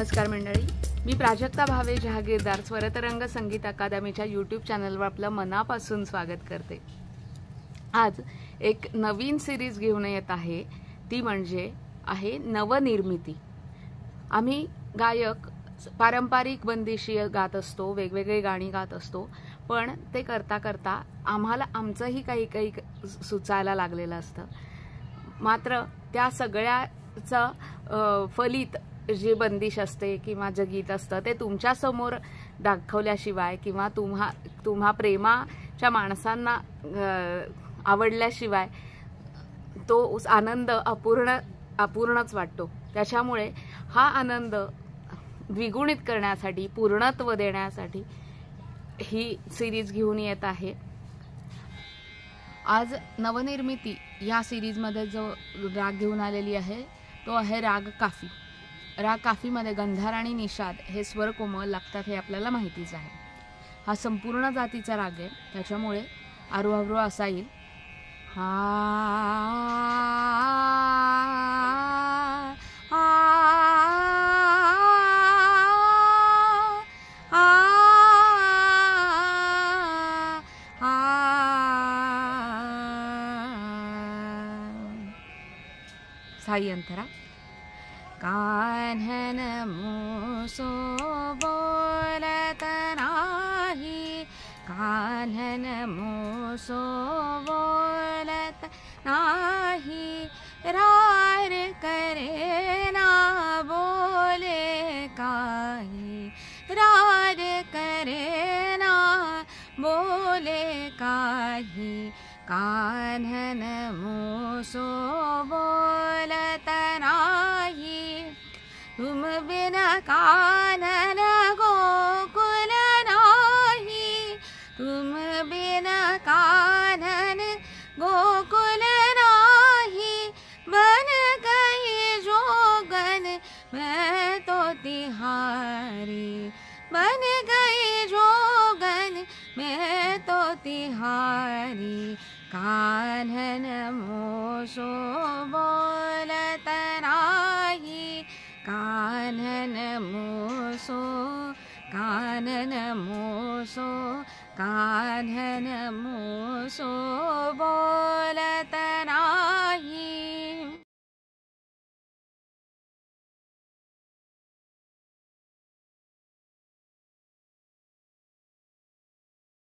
नमस्कार मंडळी, मी प्राजक्ता भावे जहागीरदार स्वरतरंग संगीत अकादमीच्या यूट्यूब चॅनलवर आपलं मनापासून स्वागत करते। आज एक नवीन सिरीज घेऊन येत आहे, ती म्हणजे आहे नवनिर्मिती। आम्ही गायक पारंपरिक बंदिशी गात असतो, वेगवेगळे गाणी गात असतो, पण ते करता करता आम्हाला आमचंही काही सुचायला लागलेलं असतं। मात्र त्या सगळ्याचं फलित जे बंदिश असते किंवा जे गीत असतं ते तुमच्या समोर दाखवल्याशिवाय किंवा तुम्हा प्रेमाच्या माणसांना आवडल्याशिवाय तो आनंद अपूर्णच वाटतो। त्याच्यामुळे हा आनंद द्विगुणित करण्यासाठी, पूर्णत्व देण्यासाठी ही सिरीज घेऊन येत आहे। आज नवनिर्मिती या सिरीजमध्ये जो राग घेऊन आलेली आहे तो आहे राग काफी। राग काफीमध्ये गंधार आणि निषाद हे स्वर कोमल लागतात हे आपल्याला माहितीच आहे। हा संपूर्ण जातीचा राग आहे, त्याच्यामुळे आरोह असा येईल। साई अंतरा। कान्हन मूसो बोलत नाही, कान्हन मूसो बोलत नाही, रार करे ना बोले काही, रार करे ना बोले काही, कान्हन मूसो बोलत नाही, तुम बिन कानन गोकुल नाही, तुम बिन कानन गोकुल नाही, बन गई जोगन मैं तो तिहारी, बन गई जोगन मैं तो तिहारी, कान्हन मूसो बोलत नाही, कानन मूसो, कानन मूसो, कानन मूसो बोलत